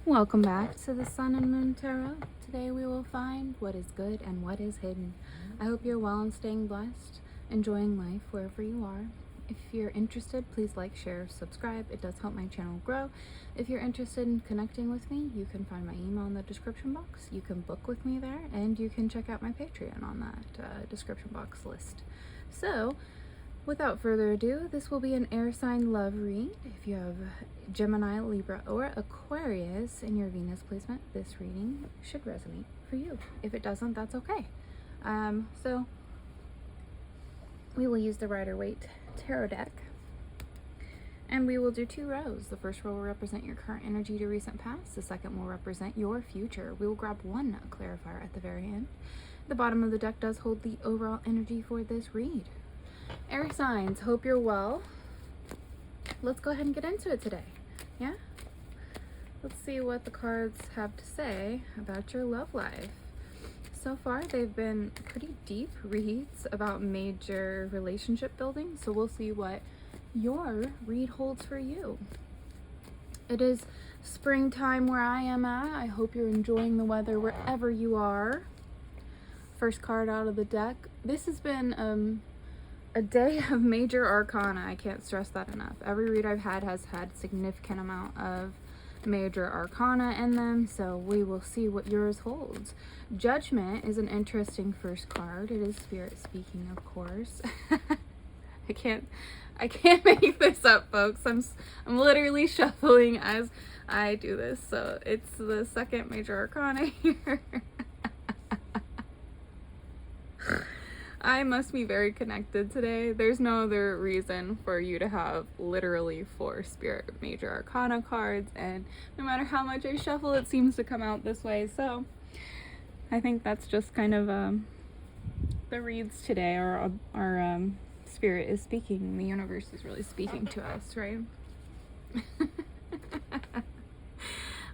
Welcome back to the Sun and Moon Tarot. Today we will find what is good and what is hidden. I hope you're well and staying blessed, enjoying life wherever you are. If you're interested, please like, share, subscribe. It does help my channel grow. If you're interested in connecting with me, you can find my email in the description box. You can book with me there, and you can check out my Patreon on that description box list. So, without further ado, this will be an air sign love read. If you have Gemini, Libra, or Aquarius in your Venus placement, this reading should resonate for you. If it doesn't, that's okay. So we will use the Rider-Waite Tarot deck, and we will do 2 rows. The first row will represent your current energy to recent past. The second will represent your future. We will grab one clarifier at the very end. The bottom of the deck does hold the overall energy for this read. Air signs, hope you're well. Let's go ahead and get into it today. Yeah? Let's see what the cards have to say about your love life. So far, they've been pretty deep reads about major relationship building, so we'll see what your read holds for you. It is springtime where I am at. I hope you're enjoying the weather wherever you are. First card out of the deck. This has been a day of major arcana. I can't stress that enough. Every read I've had has had significant amount of major arcana in them, so we will see what yours holds. Judgment is an interesting first card. It is spirit speaking, of course. I can't make this up, folks. I'm literally shuffling as I do this, so it's the second major arcana here. I must be very connected today. There's no other reason for you to have literally 4 spirit major arcana cards, and no matter how much I shuffle, it seems to come out this way. So I think that's just kind of the reads today. Our spirit is speaking. The universe is really speaking to us, right?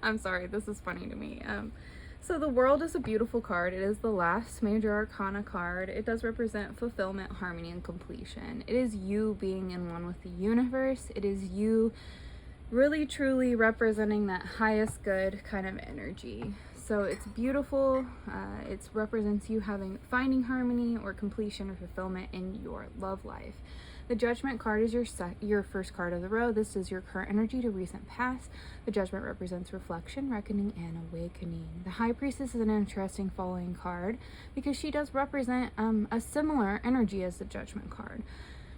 I'm sorry, this is funny to me. So the World is a beautiful card. It is the last major arcana card. It does represent fulfillment, harmony, and completion. It is you being in one with the universe. It is you really truly representing that highest good kind of energy. So it's beautiful. It represents you finding harmony or completion or fulfillment in your love life. The Judgment card is your first card of the row. This is your current energy to recent past. The Judgment represents reflection, reckoning, and awakening. The High Priestess is an interesting following card because she does represent a similar energy as the Judgment card.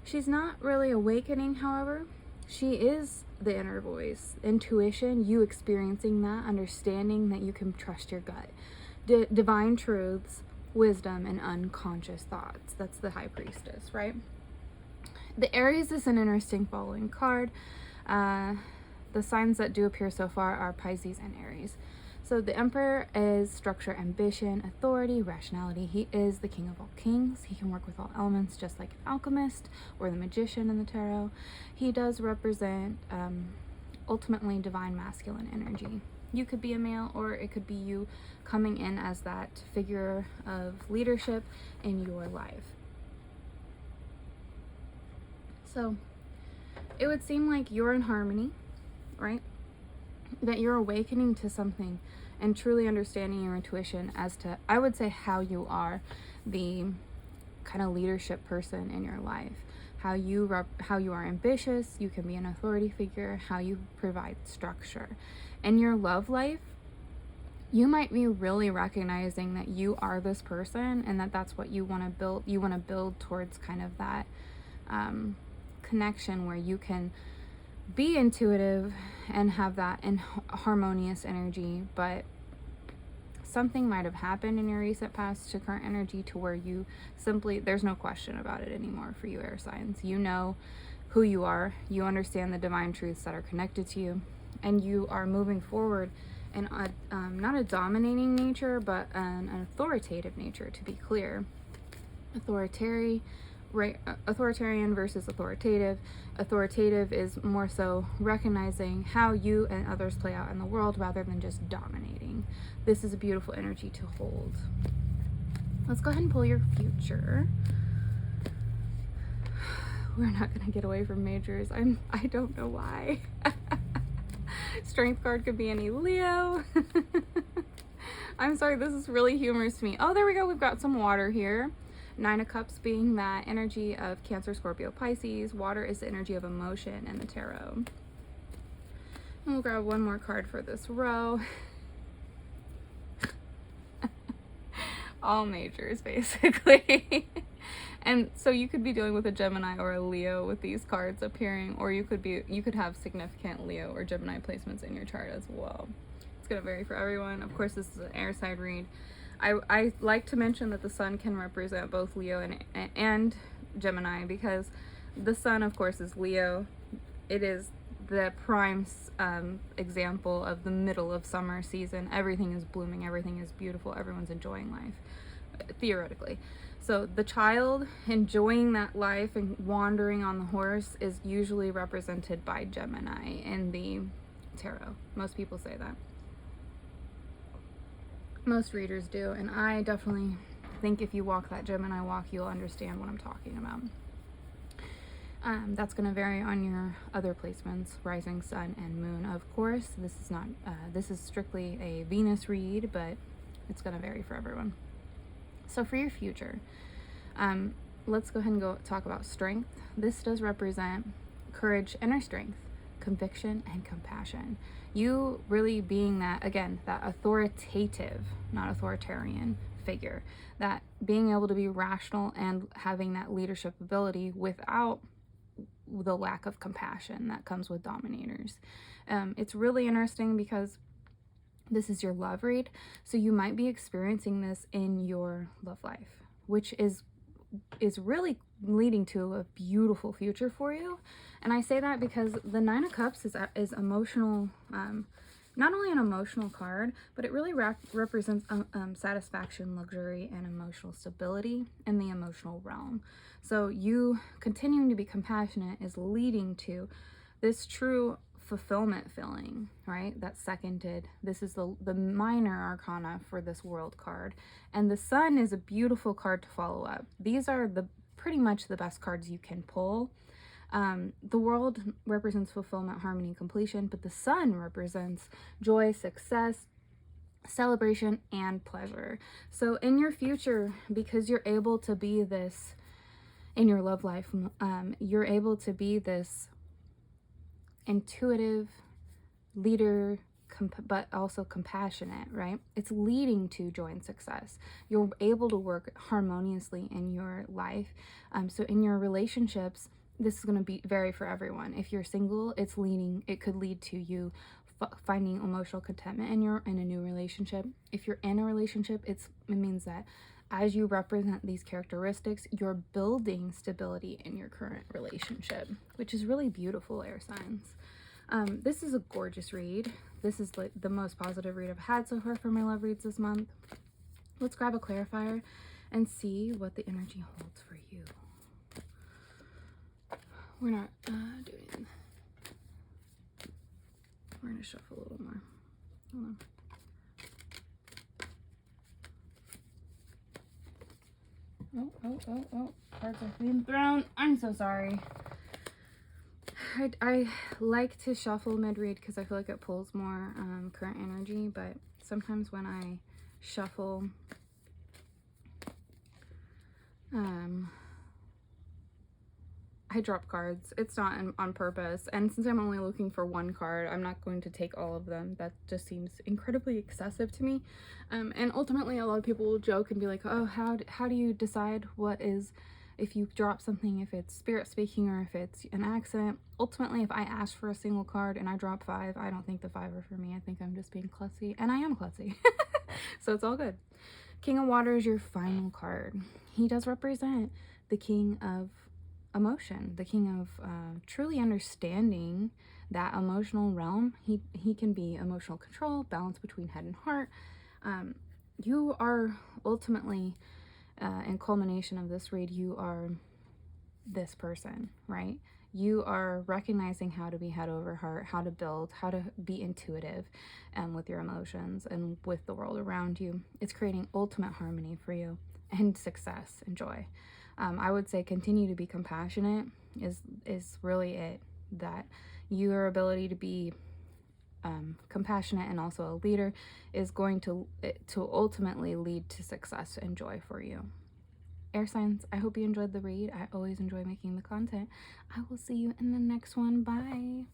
She's not really awakening, however. She is the inner voice, intuition, you experiencing that, understanding that you can trust your gut. Divine truths, wisdom, and unconscious thoughts. That's the High Priestess, right? The Aries is an interesting following card. The signs that do appear so far are Pisces and Aries. So the Emperor is structure, ambition, authority, rationality. He is the king of all kings. He can work with all elements just like an alchemist or the magician in the tarot. He does represent ultimately divine masculine energy. You could be a male, or it could be you coming in as that figure of leadership in your life. So it would seem like you're in harmony, right? That you're awakening to something and truly understanding your intuition as to, I would say, how you are the kind of leadership person in your life. How you are ambitious, you can be an authority figure, how you provide structure. In your love life, you might be really recognizing that you are this person and that's what you want to build. You want to build towards kind of that connection where you can be intuitive and have that in harmonious energy, but something might have happened in your recent past to current energy to where you simply, there's no question about it anymore for you air signs. You know who you are, you understand the divine truths that are connected to you, and you are moving forward in not a dominating nature, but an authoritative nature, to be clear. Authoritarian versus authoritative. Authoritative is more so recognizing how you and others play out in the world rather than just dominating. This is a beautiful energy to hold. Let's go ahead and pull your future. We're not going to get away from majors. I don't know why. Strength card could be any Leo. I'm sorry, this is really humorous to me. Oh, there we go. We've got some water here. Nine of Cups being that energy of Cancer, Scorpio, Pisces. Water is the energy of emotion in the tarot. And we'll grab one more card for this row. All majors, basically. And so you could be dealing with a Gemini or a Leo with these cards appearing, or you could have significant Leo or Gemini placements in your chart as well. It's going to vary for everyone. Of course, this is an air side read. I like to mention that the sun can represent both Leo and Gemini, because the sun, of course, is Leo. It is the prime example of the middle of summer season. Everything is blooming, everything is beautiful, everyone's enjoying life, theoretically. So the child enjoying that life and wandering on the horse is usually represented by Gemini in the tarot. Most people say that. Most readers do, and I definitely think if you walk that Gemini walk, you'll understand what I'm talking about. That's going to vary on your other placements, rising, sun, and moon. Of course, this is not. This is strictly a Venus read, but it's going to vary for everyone. So for your future, let's go ahead and talk about strength. This does represent courage, inner strength, conviction, and compassion. You really being that, again, that authoritative, not authoritarian figure, that being able to be rational and having that leadership ability without the lack of compassion that comes with dominators. It's really interesting because this is your love read, so you might be experiencing this in your love life, which is really leading to a beautiful future for you. And I say that because the Nine of Cups is emotional, not only an emotional card, but it really represents satisfaction, luxury, and emotional stability in the emotional realm. So you continuing to be compassionate is leading to this true fulfillment feeling, right? That's seconded. This is the minor arcana for this world card. And the sun is a beautiful card to follow up. These are pretty much the best cards you can pull. The world represents fulfillment, harmony, completion, but the sun represents joy, success, celebration, and pleasure. So in your future, because you're able to be this in your love life, you're able to be this intuitive leader, but also compassionate, right? It's leading to joy and success. You're able to work harmoniously in your life. So in your relationships, this is going to vary for everyone. If you're single, it could lead to you finding emotional contentment in a new relationship. If you're in a relationship, it means that as you represent these characteristics, you're building stability in your current relationship, which is really beautiful, air signs. This is a gorgeous read. This is like the most positive read I've had so far for my love reads this month. Let's grab a clarifier and see what the energy holds for you. We're not doing. We're gonna shuffle a little more. Hold on. Oh, cards are being thrown. I'm so sorry. I like to shuffle mid-read because I feel like it pulls more current energy, but sometimes when I shuffle, I drop cards. It's not on purpose, and since I'm only looking for one card, I'm not going to take all of them. That just seems incredibly excessive to me. And ultimately, a lot of people will joke and be like, oh, how do you decide what is, if you drop something, if it's spirit speaking or if it's an accident? Ultimately, if I ask for a single card and I drop 5, I don't think the 5 are for me. I think I'm just being klutzy, and I am klutzy. So it's all good. King of Water is your final card. He does represent the king of emotion, the king of truly understanding that emotional realm. He can be emotional control, balance between head and heart. You are ultimately, in culmination of this read, you are this person, right? You are recognizing how to be head over heart, how to build, how to be intuitive with your emotions and with the world around you. It's creating ultimate harmony for you and success and joy. I would say continue to be compassionate is really it. That your ability to be compassionate and also a leader, is going to ultimately lead to success and joy for you. Air signs, I hope you enjoyed the read. I always enjoy making the content. I will see you in the next one. Bye.